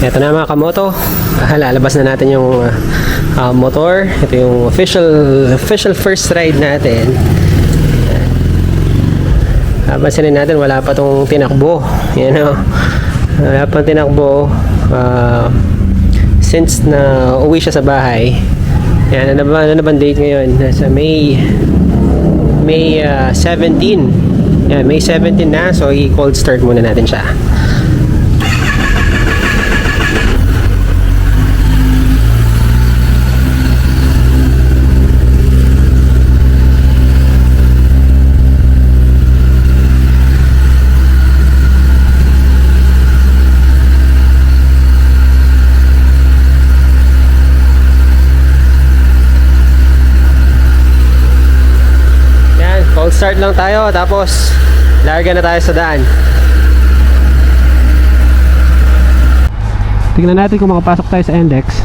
Ito na mga kamoto, lalabas na natin yung motor. Ito yung official first ride natin. Pansinin natin, wala pa tong tinakbo. Wala pa tinakbo since na uwi siya sa bahay. Yan, ano ba date ngayon? Nasa May 17. Yan, May 17 na, so i-cold start muna natin siya. Cold start lang tayo, tapos larga na tayo sa daan. Tingnan natin kung makapasok tayo sa NLEX.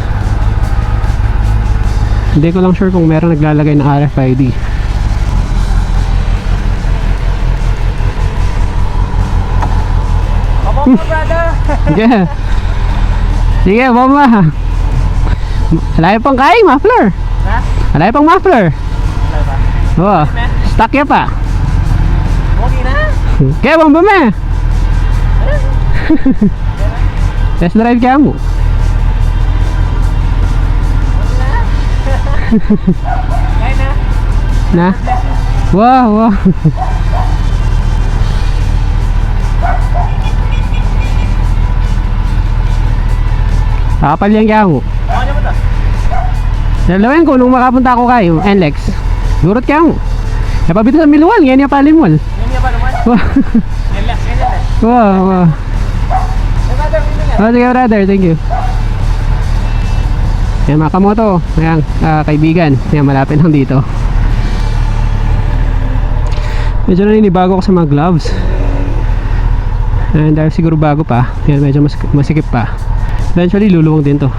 Hindi ko lang sure kung meron naglalagay ng RFID. Come on, brother! Sige. Sige, mama. Alay pang kain, muffler. Ha? Alay pang muffler. Oo. Stuck ya pa. Okay na? Kaya bang ba me? Test drive kaya mo. Kaya na? Na? Wow. Kapal yan kaya mo. Ano mo to? Dalawin ko nung makapunta ako kayo, NLEX. Durot kaya mo. Napabito sa Milwal, ngayon niya palimwal. Yan niya pa naman? Wow. Yan lang. Wow. Brother, Oh, sige brother, thank you. Ayan mga kamoto, ayan, kaibigan, ayan, malapit lang dito. Medyo naninibago ko sa mga gloves. Ayan, dahil siguro bago pa, ayan, medyo masikip pa. Eventually luluwang din to.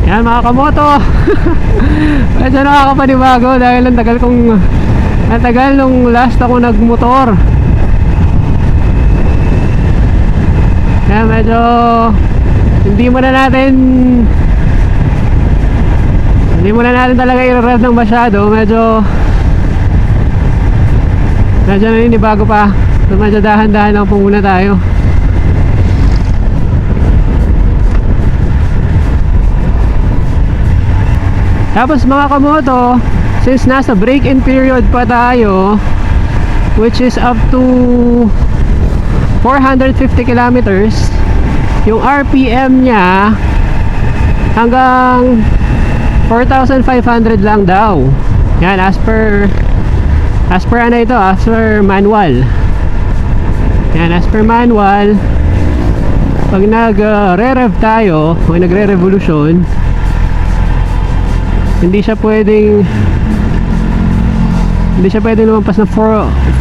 Yan mga kamoto. Medyo nakakapanibago dahil ang tagal nung last ako nagmotor. Yan, medyo hindi muna natin talaga i-rev ng masyado. Medyo naninibago pa, so medyo dahan-dahan lang po muna tayo. Tapos mga kamoto, since nasa break-in period pa tayo, which is up to 450 kilometers, yung RPM niya hanggang 4,500 lang daw. Yan, as per ano ito, as per manual. Yan, as per manual, pag nag-re-rev tayo, o nagre-revolution, hindi siya pwedeng lumampas ng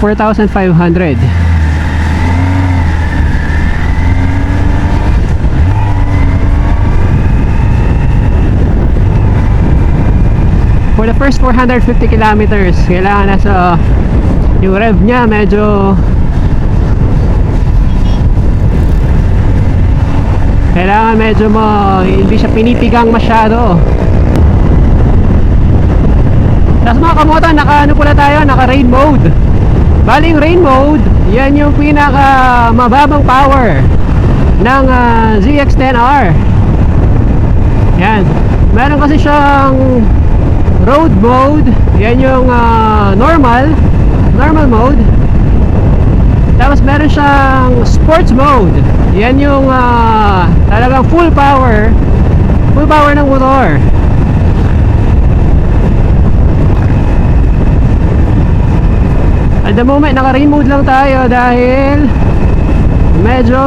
4,500. For the first 450 kilometers, kailangan nasa yung rev niya medyo hindi siya pinipigang masyado. Tapos mga kamoto, naka rain mode. Baling rain mode, yan yung pinaka mababang power ng ZX-10R. Yan. Meron kasi siyang road mode, yan yung normal mode. Tapos meron siyang sports mode, yan yung talagang full power ng motor. At the moment, naka-rain mode lang tayo dahil medyo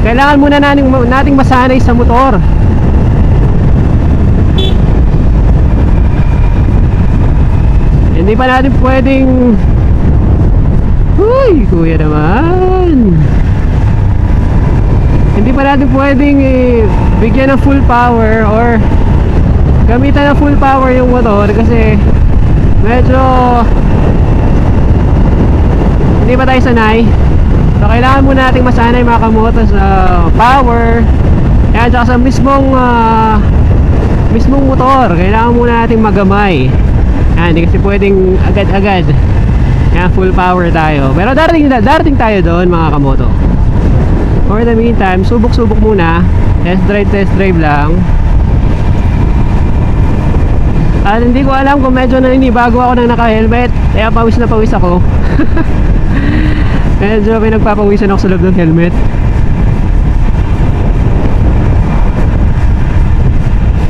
kailangan muna nating masanay sa motor. Hindi pa natin pwedeng, huy, kuya naman, hindi pa natin pwedeng bigyan ng full power or gamitan ng full power yung motor kasi medyo hindi pa tayo sanay. So kailangan muna nating masanay mga kamoto sa power. Yan, tsaka sa mismong motor kailangan muna nating magamay. Yan, hindi kasi pwedeng agad-agad. Yan, full power tayo. Pero darating tayo doon mga kamoto. For the meantime, subok-subok muna. Test drive lang. At hindi ko alam kung medyo naninibago ako ng naka-helmet. Kaya pawis na pawis ako. Medyo pinagpapawisan ako sa loob ng helmet.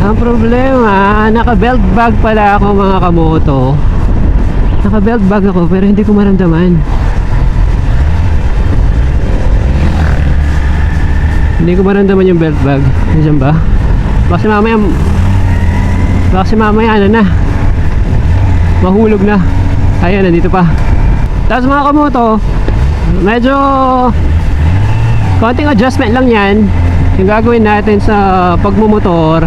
Ang problema, naka-belt bag pala ako mga kamoto. Naka-belt bag ako pero hindi ko maramdaman. Hindi ko maramdaman yung belt bag. Nandiyan ba? Baka mamaya ano na, mahulog na. Ayan, nandito pa. Tapos mga kamoto, medyo konting adjustment lang yan yung gagawin natin sa pagmumotor.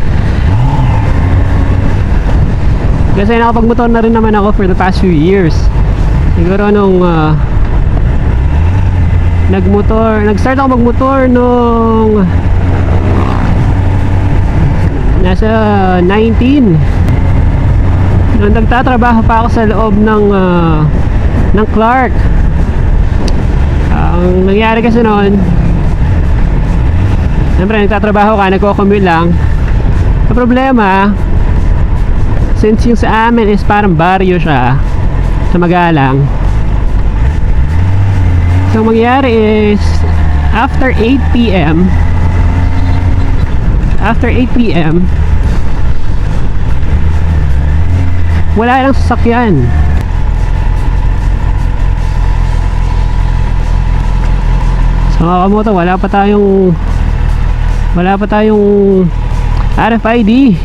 Kasi nakapagmotor na rin naman ako for the past few years. Siguro nung nag-start ako magmotor nung nasa 19. Nung nagtatrabaho pa ako sa loob ng Clark. Ang nangyari kasi noon, siyempre nagtatrabaho ka, nagko-commute lang. Ang problema, since yung sa amin is parang baryo siya sa Magalang, so mangyari is after 8 p.m. wala lang sasakyan. So mga kamoto, wala pa tayong RFID.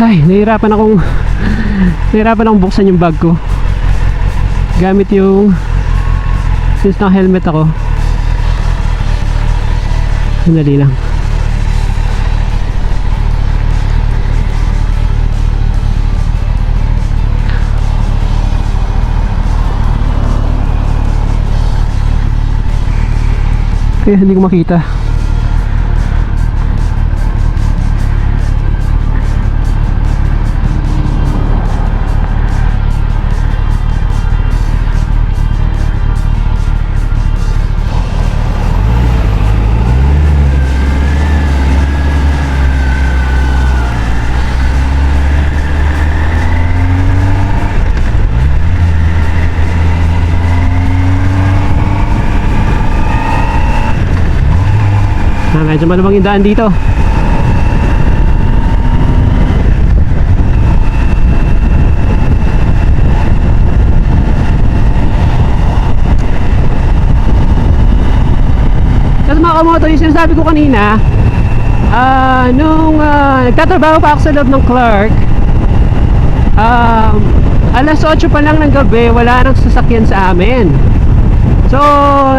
Ay, nahirapan akong buksan yung bag ko gamit yung, since naka helmet ako. Sandali lang. Kaya hindi ko makita. Medyo malamang yung daan dito. Kasi mga kamoto, yung sinasabi ko kanina, nung nagtatrabaho pa ako sa loob ng Clark, alas 8 pa lang ng gabi, wala nang sasakyan sa amin. So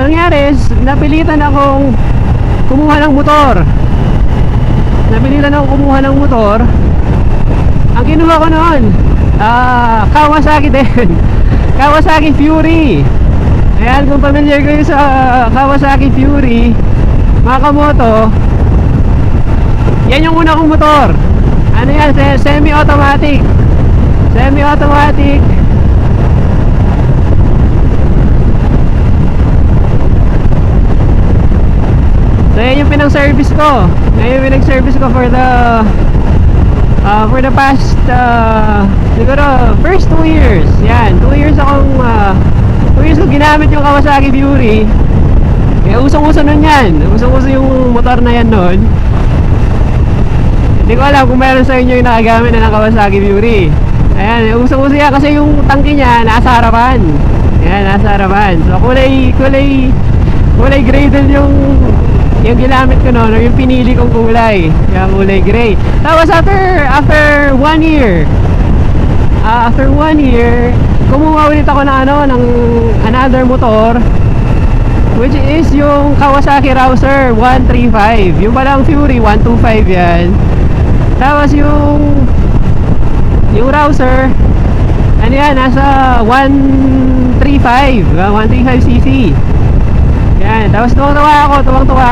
nangyari, napilitan akong kumuha ng motor. Ang kinuha ko noon, Kawasaki din. Kawasaki Fury. Ayan, kung familiar kayo sa Kawasaki Fury, mga kamoto, yan yung una kong motor. Ano yan? Semi-automatic. So yan yung pinang-service ko. Yan yung pinag-service ko for the past siguro first 2 years. Yan, 2 years akong 2 years ko ginamit yung Kawasaki Fury. Kaya usong-uso nun yan. Usong-uso yung motor na yan nun. Hindi ko alam kung meron sa inyo yung nakagamit na ng Kawasaki Fury. Ayan, usong-uso yan kasi yung tangke niya nasa harapan. Ayan, nasa harapan. So kulay gray din yung ginamit ko noon, yung pinili kong kulay. Yung kulay gray. Tapos after 1 year, kumuha ulit ako ng another motor, which is yung Kawasaki Rouser 135. Yung palang Fury 125 yan. Tapos yung Rouser, ano yan, nasa 135cc. Yan, tapos tuwang-tuwa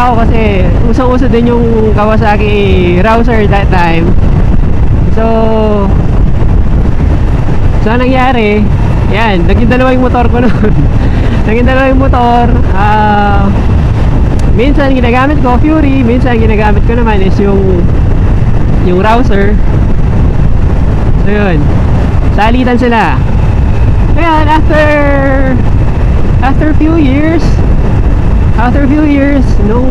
ako kasi usong-uso din yung Kawasaki Rouser that time. So anong nangyari? Yan, naging dalawa yung motor ko noon. Naging dalawa yung motor. Minsan ginagamit ko Fury, minsan ginagamit ko naman is yung Rouser. So yun, salitan sila. Ayan, after few years nung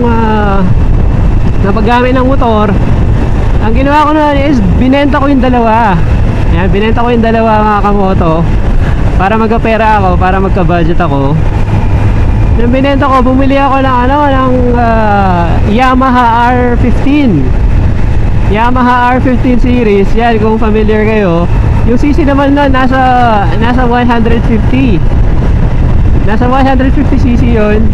napaggamit ng motor, ang ginawa ko noon is binenta ko yung dalawa. Ayan, binenta ko yung dalawa mga kamoto para magkapera ako, para magka-budget ako. Nung binenta ko, bumili ako ng Yamaha R15. Yamaha R15 series. Yan, kung familiar kayo. Yung CC naman nun nasa 150. Nasa 150cc yun.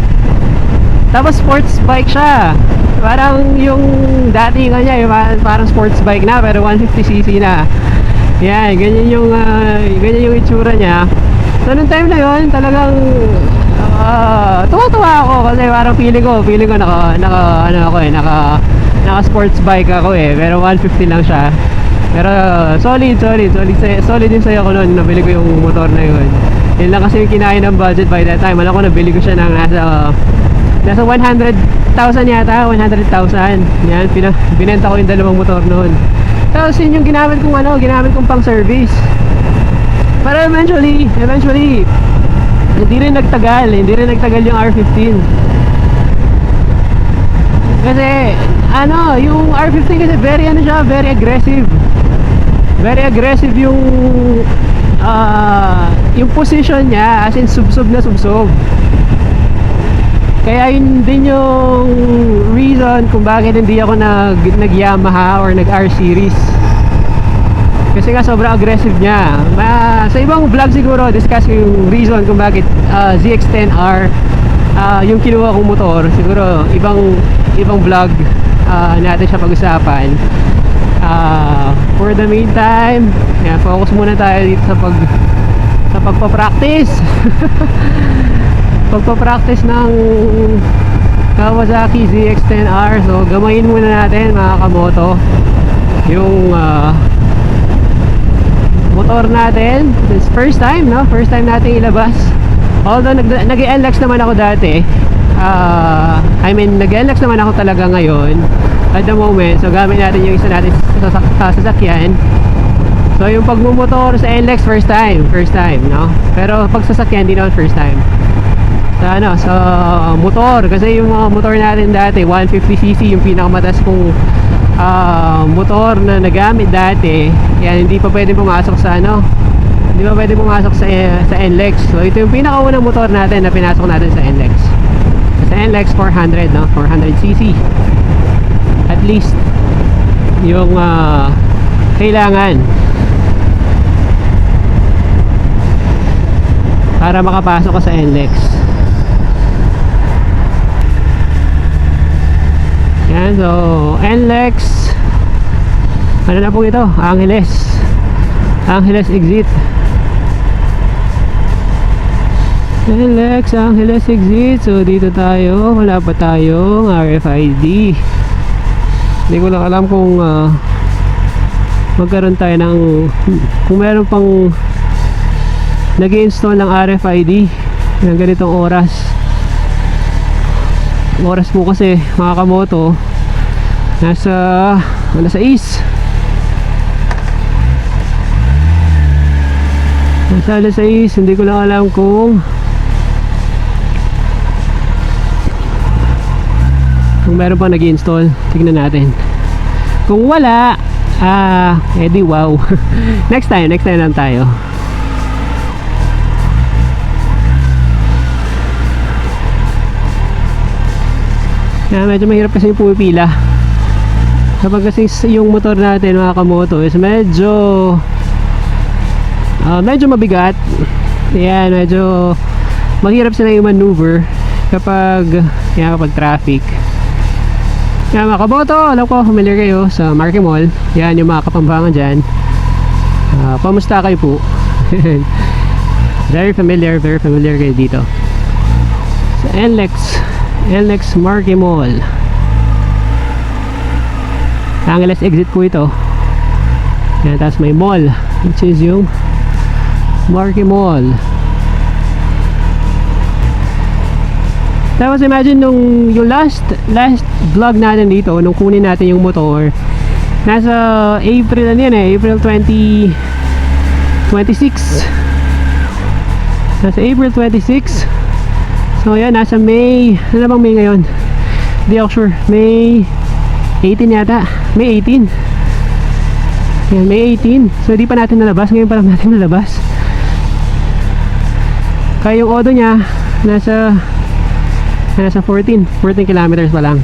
Tapos sports bike siya. Parang yung dati kanya, yung parang sports bike na pero 150cc na. Yan, ganyan yung itsura niya. So nung time na yun, talagang tuwa-tuwa ako kasi parang feeling ko naka sports bike ako pero 150 lang siya. Pero solid din sa'yo ko noon, nabili ko yung motor na yun. Yun lang kasi yung kinain ng budget by that time. Alam ko nabili ko siya ng nasa 100,000 yata, 100,000. Yan, binenta ko yung dalawang motor noon. Tapos yun yung ginamit kong pang service. Pero eventually hindi rin nagtagal yung R15. Kasi yung R15 kasi very aggressive. Very aggressive yung position niya, as in subsob na subsob. Kaya yun din yung reason kung bakit hindi ako nag Yamaha or nag R series. Kasi nga sobrang aggressive niya. Sa ibang vlog siguro discuss ko yung reason kung bakit ZX-10R yung kinuha kong motor. Siguro ibang vlog natin siya pag-usapan. For the meantime, focus muna tayo dito sa pagpa-practice. Pagpa-practice ng Kawasaki ZX-10R. So gamayin muna natin mga kamoto yung motor natin. This first time natin ilabas. Although nag-NLEX naman ako dati, nag-NLEX naman ako talaga ngayon at the moment. So gamit natin yung isa natin sa sasakyan. So yung pagmumotor sa NLEX first time, no? Pero pag sasakyan, hindi naman first time. Sa motor, kasi yung mga motor natin dati 150cc yung pinakamataas kong motor na nagamit dati. Yan, hindi pa pwede pumasok sa sa NLEX. So ito yung pinakaunang motor natin na pinasok natin sa NLEX. Sa NLEX 400, no? 400cc at least yung kailangan para makapasok ka sa NLEX. Yan, so NLEX, ano na po ito? Angeles exit. NLEX Angeles exit. So dito tayo, wala pa tayong RFID. Hindi ko lang alam kung magkaroon tayo ng kung meron pang nag-i-install ng RFID ng ganitong oras po kasi mga kamoto nasa east, hindi ko lang alam kung meron pa nag-i-install. Tignan natin. Kung wala, Edi wow. Next time lang tayo. Medyo mahirap kasi yung pumipila kapag kasi yung motor natin mga kamoto is medyo mabigat. Yan, medyo mahirap sila yung maneuver kapag traffic. Yan mga kamoto, alam ko familiar kayo sa Marque Mall. Yan yung mga kapampangan dyan. Pamusta kayo po? very familiar kayo dito sa NLEX Marque Mall. Angeles exit po ito. Yan, tapos may mall which is yung Marque Mall. Tapos imagine yung last vlog natin dito nung kunin natin yung motor, nasa April na yan April 2026. Nasa April 26. So yan, nasa May, ano bang May ngayon? Hindi ako sure. May 18 yata. May 18. Yan, May 18. So di pa natin nalabas. Ngayon pa lang natin nalabas. Kaya yung odo niya nasa 14 kilometers pa lang.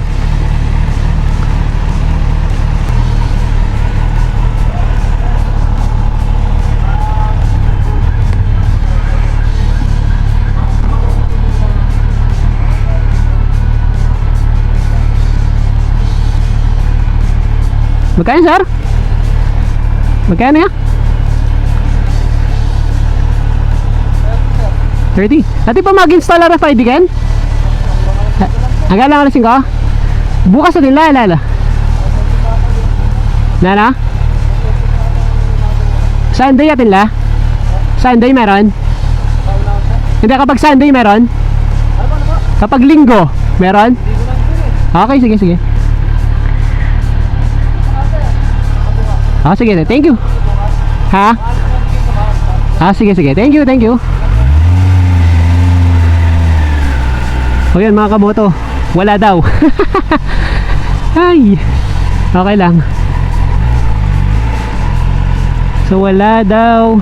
Magkano, sir? Magkano yan? 30. Dati pa mag-install RFID kan? Hanggang lang alas 5? Bukas na din lala. Nana? Sunday atin la? Sunday meron? Hindi, kapag Sunday meron? Kapag linggo meron? Okay, sige. Sige, thank you. Ha? Sige, thank you. O yan mga kamoto, wala daw. Ay, okay lang. So wala daw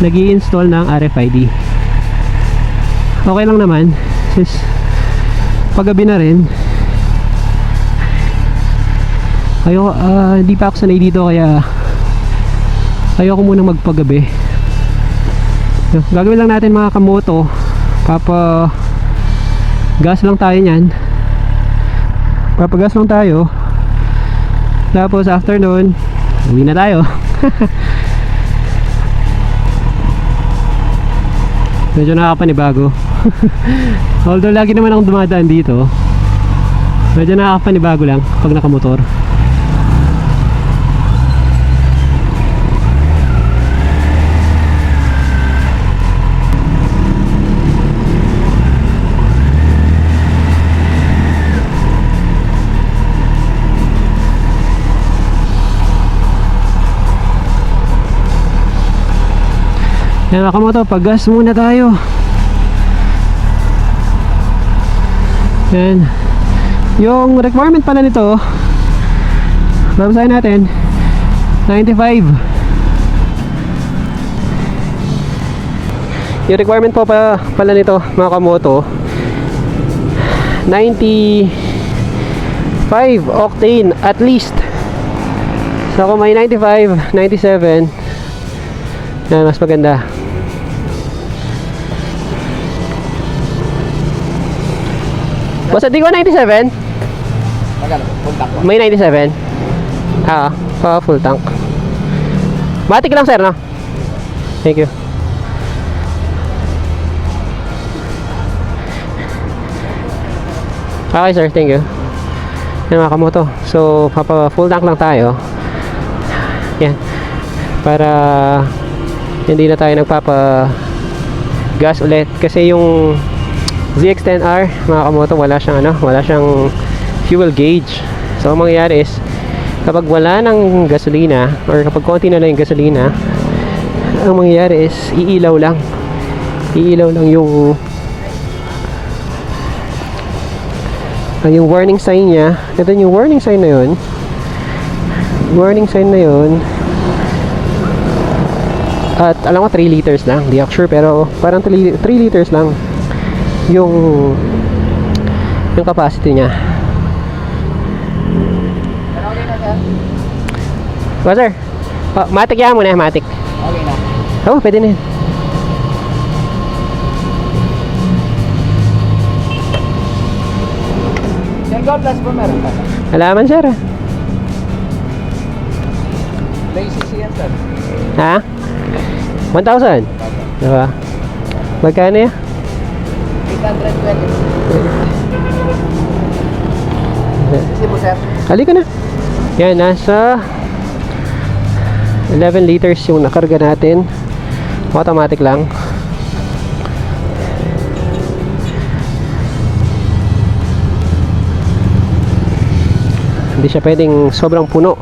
nag-i-install ng RFID. Okay lang naman, since paggabi na rin. Hindi pa ako sanay dito, kaya ayoko munang magpagabi. Gagawin lang natin mga kamoto, gas lang tayo nyan. Papagas lang tayo, tapos after nun uwi na tayo. Medyo nakakapanibago. Although lagi naman akong dumadaan dito, medyo nakakapanibago lang pag nakamotor. Yan mga kamoto, pag-gas muna tayo. Yan. Yung requirement pala nito, babasahin natin, 95. Yung requirement po pala nito mga kamoto, 95 octane at least. So kung may 95, 97, yan, mas maganda. Basta di ko 97? Magkano? Full tank ko. May 97? Full tank. Matik lang sir, no? Thank you. Okay sir, thank you. Yan mga kamoto. So, full tank lang tayo. Yan. Para hindi na tayo gas ulit. Kasi yung ZX-10R mga kamoto, wala siyang fuel gauge. So ang mangyayari is, kapag wala ng gasolina or kapag konti na lang yung gasolina, ang mangyayari is iilaw lang yung warning sign niya. Ito yung warning sign na yun. warning sign na yun. At alam ko 3 liters lang, di ako sure, pero parang 3 liters lang yung capacity niya. Okay na, sir? O sir, matik yan muna, matik. Okay na. Oo, pwede na yun. Sir, God bless po, meron pa. Alaman sir. May CC yan, sir. Ha? 1,000? Diba? Magkano yan? 820. CC po, sir. Halika na. Yan, nasa 11 liters yung nakarga natin. Automatic lang. Hindi siya pwedeng sobrang puno.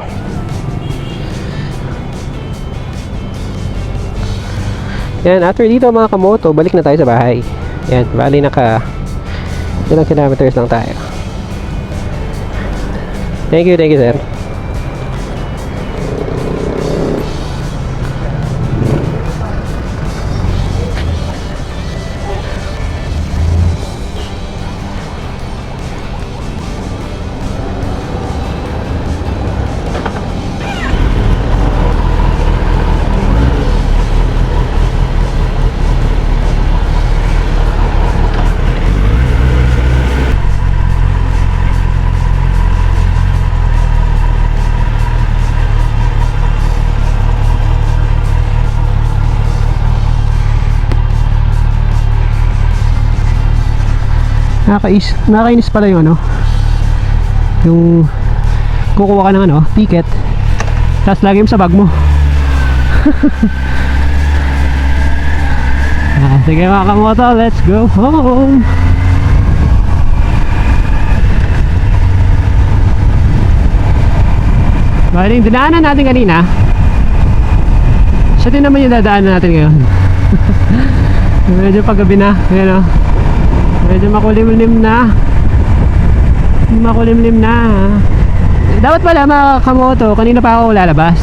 Yan, after dito mga kamoto, balik na tayo sa bahay. Yan, bali naka ilang kilometers lang tayo. Thank you sir. Nakakainis pala yung ano, yung kukuha ka ng ano, ticket, tapos lagi mo sa bag mo. Sige mga kamoto, let's go home. Bali, yung dinaanan natin kanina, siya din naman yung dadaanan natin ngayon. Medyo paggabi na, ayan o. Medyo makulimlim na. Makulimlim na. Dapat pala mga kamoto, kanina pa ako lalabas.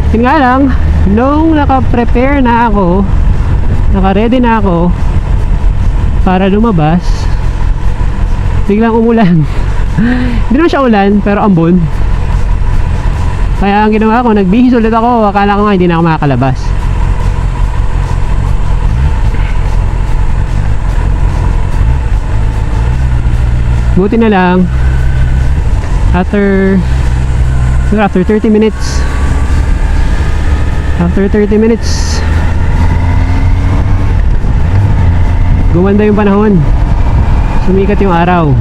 Yun nga lang, nung naka-prepare na ako, naka-ready na ako para lumabas, biglang umulan. Hindi naman siya ulan, pero ambon. Kaya ang ginawa ko, nagbihis ulit ako. Akala ko nga hindi na ako makakalabas. Buti na lang after 30 minutes gumanda yung panahon, sumikat yung araw.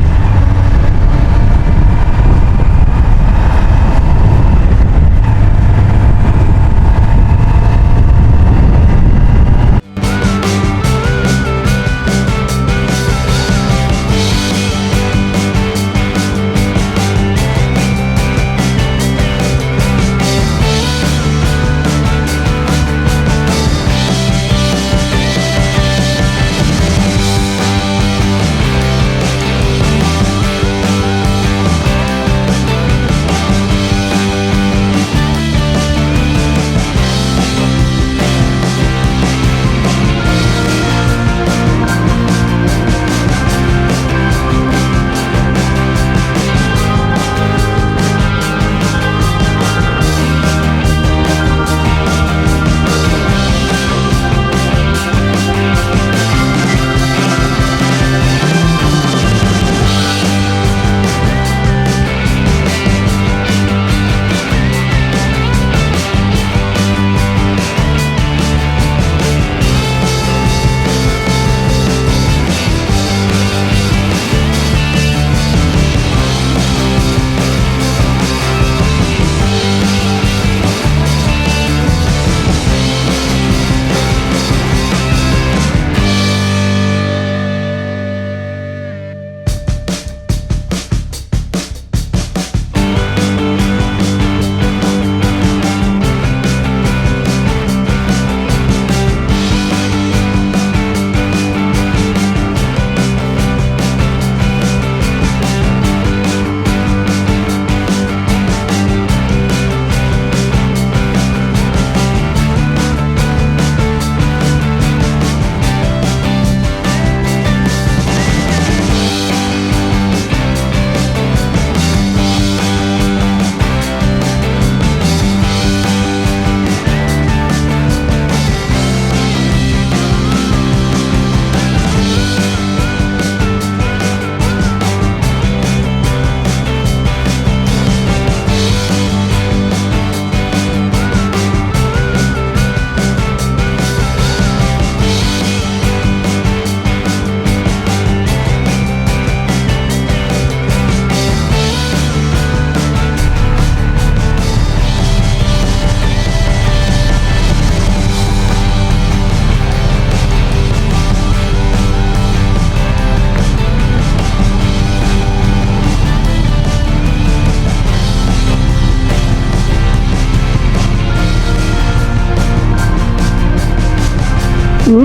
Hmm?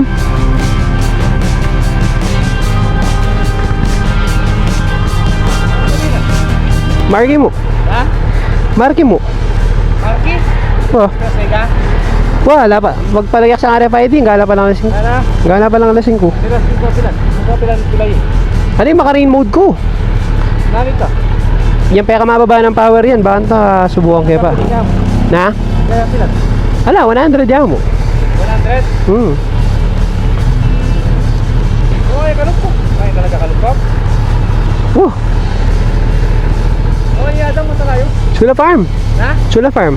Marky mo. Ha? Marky mo. Marky? Oh, Kasi ka? wala pa. Magpalagyak sa RFID, gala pa lang lasing. Ano? Gala pa lang lasing ko. Sila, pilan yun. Ano yung maka-rain mode ko? Namit ka? Yan peka mababa ng power yan. Banta subukan kayo pa. Na? Kaya pilan? Hala, 100 yan mo. 100? Hmm. Oo, kalupok. Ay, talaga kalupok? Oh, Oo, yadang mo tayo. Chula Farm. Ha? Chula Farm.